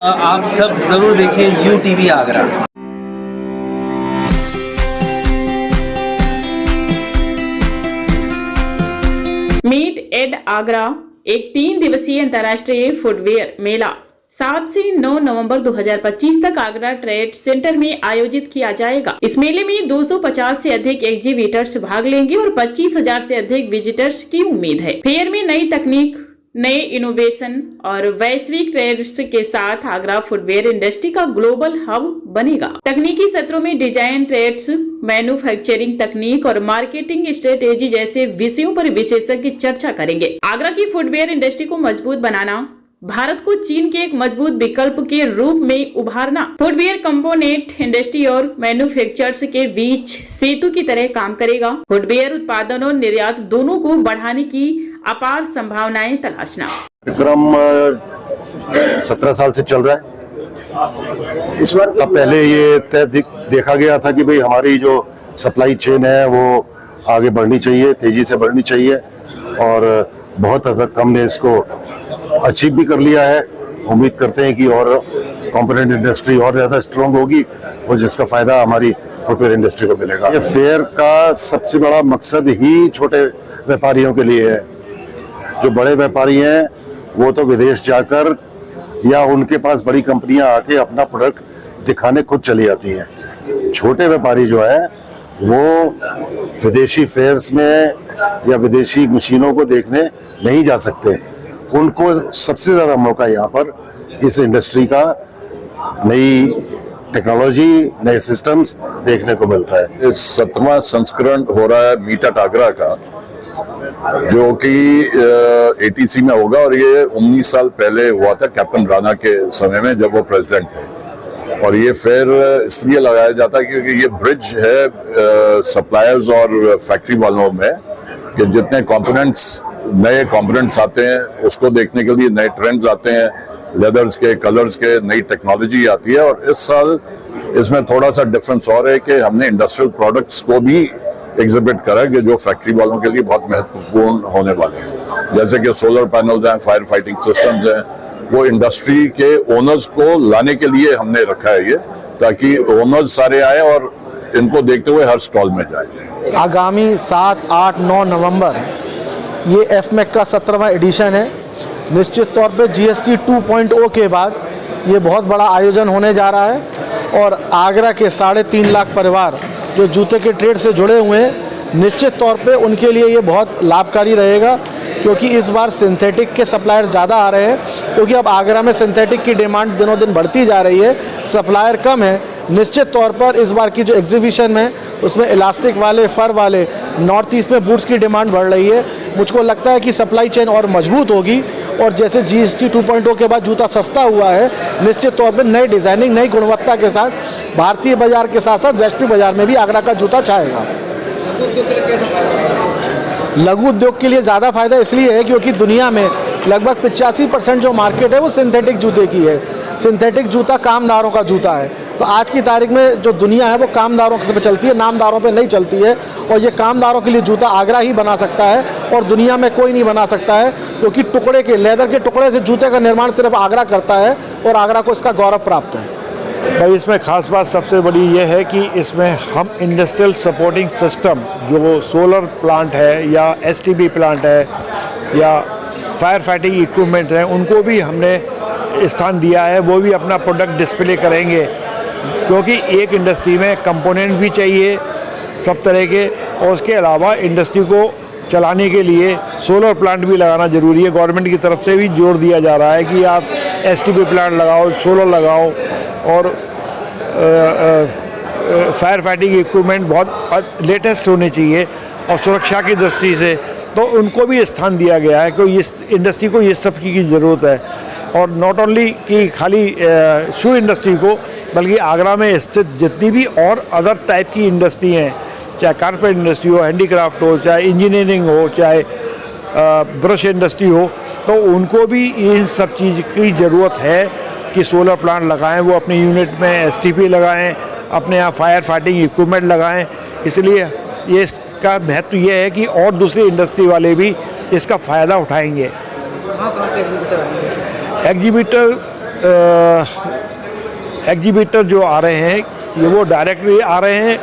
आप सब जरूर देखें UTV Agra. Meet at Agra एक 3 दिवसीय अंतर्राष्ट्रीय फुटवेयर मेला 7 से 9 नवंबर 2025 तक आगरा ट्रेड सेंटर में आयोजित किया जाएगा। इस मेले में 250 से अधिक एग्जीबिटर्स भाग लेंगे और 25,000 से अधिक विजिटर्स की उम्मीद है। फेयर में नई तकनीक, नए इनोवेशन और वैश्विक ट्रेंड्स के साथ आगरा फुटवेयर इंडस्ट्री का ग्लोबल हब बनेगा। तकनीकी सत्रों में डिजाइन ट्रेड्स, मैन्युफैक्चरिंग तकनीक और मार्केटिंग स्ट्रेटेजी जैसे विषयों पर विशेषज्ञ चर्चा करेंगे। आगरा की फुटवेयर इंडस्ट्री को मजबूत बनाना, भारत को चीन के एक मजबूत विकल्प के रूप में उभारना, फुटवेयर कंपोनेंट इंडस्ट्री और मैन्युफैक्चरर्स के बीच सेतु की तरह काम करेगा। फुटवेयर उत्पादन और निर्यात दोनों को बढ़ाने की अपार संभावनाएं तलाशना। कार्यक्रम 17 साल से चल रहा है। इस बार तब पहले ये तय देखा गया था कि भाई हमारी जो सप्लाई चेन है वो आगे बढ़नी चाहिए, तेजी से बढ़नी चाहिए, और बहुत हद तक हमने इसको अचीव भी कर लिया है। उम्मीद करते हैं कि और कंपोनेंट इंडस्ट्री और ज़्यादा स्ट्रॉन्ग होगी और जिसका फायदा हमारी फुटवेयर इंडस्ट्री को मिलेगा। ये फेयर का सबसे बड़ा मकसद ही छोटे व्यापारियों के लिए है। जो बड़े व्यापारी हैं वो तो विदेश जाकर या उनके पास बड़ी कंपनियां आके अपना प्रोडक्ट दिखाने खुद चली जाती हैं। छोटे व्यापारी जो है वो विदेशी फेयर्स में या विदेशी मशीनों को देखने नहीं जा सकते। उनको सबसे ज़्यादा मौका यहाँ पर इस इंडस्ट्री का नई टेक्नोलॉजी, नए सिस्टम्स देखने को मिलता है। इस 7वां संस्करण हो रहा है मीट एट आगरा का, जो कि ATC में होगा, और ये 19 साल पहले हुआ था कैप्टन राणा के समय में जब वो प्रेसिडेंट थे। और ये फेयर इसलिए लगाया जाता है क्योंकि ये ब्रिज है सप्लायर्स और फैक्ट्री वालों में, कि जितने कंपोनेंट्स, नए कंपोनेंट्स आते हैं उसको देखने के लिए, नए ट्रेंड्स आते हैं, लेदर्स के, कलर्स के, नई टेक्नोलॉजी आती है। और इस साल इसमें थोड़ा सा डिफरेंस और है कि हमने इंडस्ट्रियल प्रोडक्ट्स को भी एग्जिबिट करा कि जो फैक्ट्री वालों के लिए बहुत महत्वपूर्ण होने वाले हैं, जैसे कि सोलर पैनल्स हैं, फायर फाइटिंग सिस्टम्स हैं। वो इंडस्ट्री के ओनर्स को लाने के लिए हमने रखा है ये, ताकि ओनर्स सारे आए और इनको देखते हुए हर स्टॉल में जाए। आगामी 7, 8, 9 नवंबर ये FMEC का 17वां एडिशन है। निश्चित तौर पे GST 2.0 के बाद ये बहुत बड़ा आयोजन होने जा रहा है, और आगरा के 3.5 लाख परिवार जो जूते के ट्रेड से जुड़े हुए हैं, निश्चित तौर पे उनके लिए ये बहुत लाभकारी रहेगा, क्योंकि इस बार सिंथेटिक के सप्लायर्स ज़्यादा आ रहे हैं, क्योंकि अब आगरा में सिंथेटिक की डिमांड दिनों दिन बढ़ती जा रही है, सप्लायर कम है। निश्चित तौर पर इस बार की जो एग्जीबिशन है उसमें इलास्टिक वाले, फर वाले, नॉर्थ ईस्ट में बूट्स की डिमांड बढ़ रही है। मुझको लगता है कि सप्लाई चेन और मजबूत होगी, और जैसे GST 2.0 के बाद जूता सस्ता हुआ है, निश्चित तौर पर नई डिज़ाइनिंग, नई गुणवत्ता के साथ भारतीय बाजार के साथ साथ वैश्विक बाजार में भी आगरा का जूता छाएगा। लघु उद्योग के लिए ज़्यादा फायदा इसलिए है क्योंकि दुनिया में लगभग 85% जो मार्केट है वो सिंथेटिक जूते की है। सिंथेटिक जूता कामदारों का जूता है, तो आज की तारीख में जो दुनिया है वो कामदारों से चलती है, नामदारों पे नहीं चलती है, और ये कामदारों के लिए जूता आगरा ही बना सकता है, और दुनिया में कोई नहीं बना सकता है, क्योंकि टुकड़े के, लेदर के टुकड़े से जूते का निर्माण सिर्फ आगरा करता है, और आगरा को इसका गौरव प्राप्त है। भाई इसमें खास बात सबसे बड़ी ये है कि इसमें हम इंडस्ट्रियल सपोर्टिंग सिस्टम, जो सोलर प्लांट है या STB प्लांट है या फायर फाइटिंग इक्विपमेंट हैं, उनको भी हमने स्थान दिया है। वो भी अपना प्रोडक्ट डिस्प्ले करेंगे, क्योंकि एक इंडस्ट्री में कंपोनेंट भी चाहिए सब तरह के, और उसके अलावा इंडस्ट्री को चलाने के लिए सोलर प्लांट भी लगाना ज़रूरी है। गवर्नमेंट की तरफ से भी जोर दिया जा रहा है कि आप STB प्लांट लगाओ, सोलर लगाओ, और फायर फाइटिंग इक्विपमेंट बहुत लेटेस्ट होने चाहिए, और सुरक्षा की दृष्टि से तो उनको भी स्थान दिया गया है, क्योंकि इस इंडस्ट्री को ये सब की ज़रूरत है। और नॉट ओनली कि खाली शू इंडस्ट्री को, बल्कि आगरा में स्थित जितनी भी और अदर टाइप की इंडस्ट्री हैं, चाहे कारपेट इंडस्ट्री हो, हैंडीक्राफ्ट हो, चाहे इंजीनियरिंग हो, चाहे ब्रश इंडस्ट्री हो, तो उनको भी इन सब चीज़ की ज़रूरत है कि सोलर प्लांट लगाएं, वो अपने यूनिट में STP लगाएं, अपने यहाँ फायर फाइटिंग इक्विपमेंट लगाएं। इसलिए ये इसका महत्व ये है कि और दूसरी इंडस्ट्री वाले भी इसका फ़ायदा उठाएंगे। कहाँ से एग्जीबिटर आएंगे? एग्जीबिटर एग्जीबिटर जो आ रहे हैं ये वो डायरेक्टली आ रहे हैं,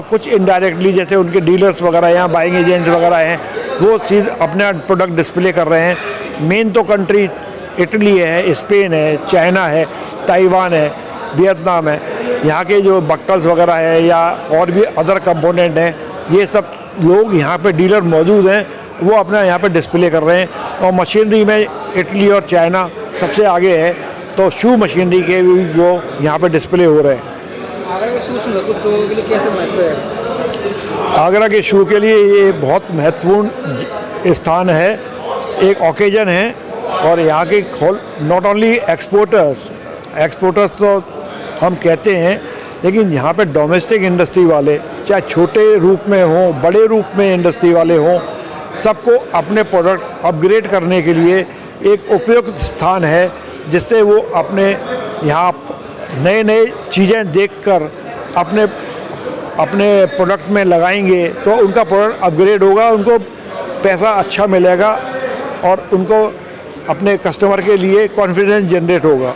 कुछ इनडायरेक्टली, जैसे उनके डीलर्स वगैरह यहाँ बाइंग एजेंट्स वगैरह हैं, वो सीधे अपना प्रोडक्ट डिस्प्ले कर रहे हैं। मेन तो कंट्री इटली है, स्पेन है, चाइना है, ताइवान है, वियतनाम है। यहाँ के जो बक्कल्स वगैरह है या और भी अदर कंपोनेंट हैं, ये सब लोग यहाँ पे डीलर मौजूद हैं, वो अपना यहाँ पे डिस्प्ले कर रहे हैं। और मशीनरी में इटली और चाइना सबसे आगे है, तो शू मशीनरी के भी जो यहाँ पे डिस्प्ले हो रहे हैं। आगरा के शू तो कैसे महत्व है? आगरा के शू के लिए ये बहुत महत्वपूर्ण स्थान है, एक ओकेजन है। और यहाँ के नॉट ओनली एक्सपोर्टर्स तो हम कहते हैं, लेकिन यहाँ पे डोमेस्टिक इंडस्ट्री वाले, चाहे छोटे रूप में हों बड़े रूप में इंडस्ट्री वाले हों, सबको अपने प्रोडक्ट अपग्रेड करने के लिए एक उपयुक्त स्थान है, जिससे वो अपने यहाँ नए चीज़ें देखकर अपने प्रोडक्ट में लगाएंगे तो उनका प्रोडक्ट अपग्रेड होगा, उनको पैसा अच्छा मिलेगा और उनको अपने कस्टमर के लिए कॉन्फिडेंस जनरेट होगा।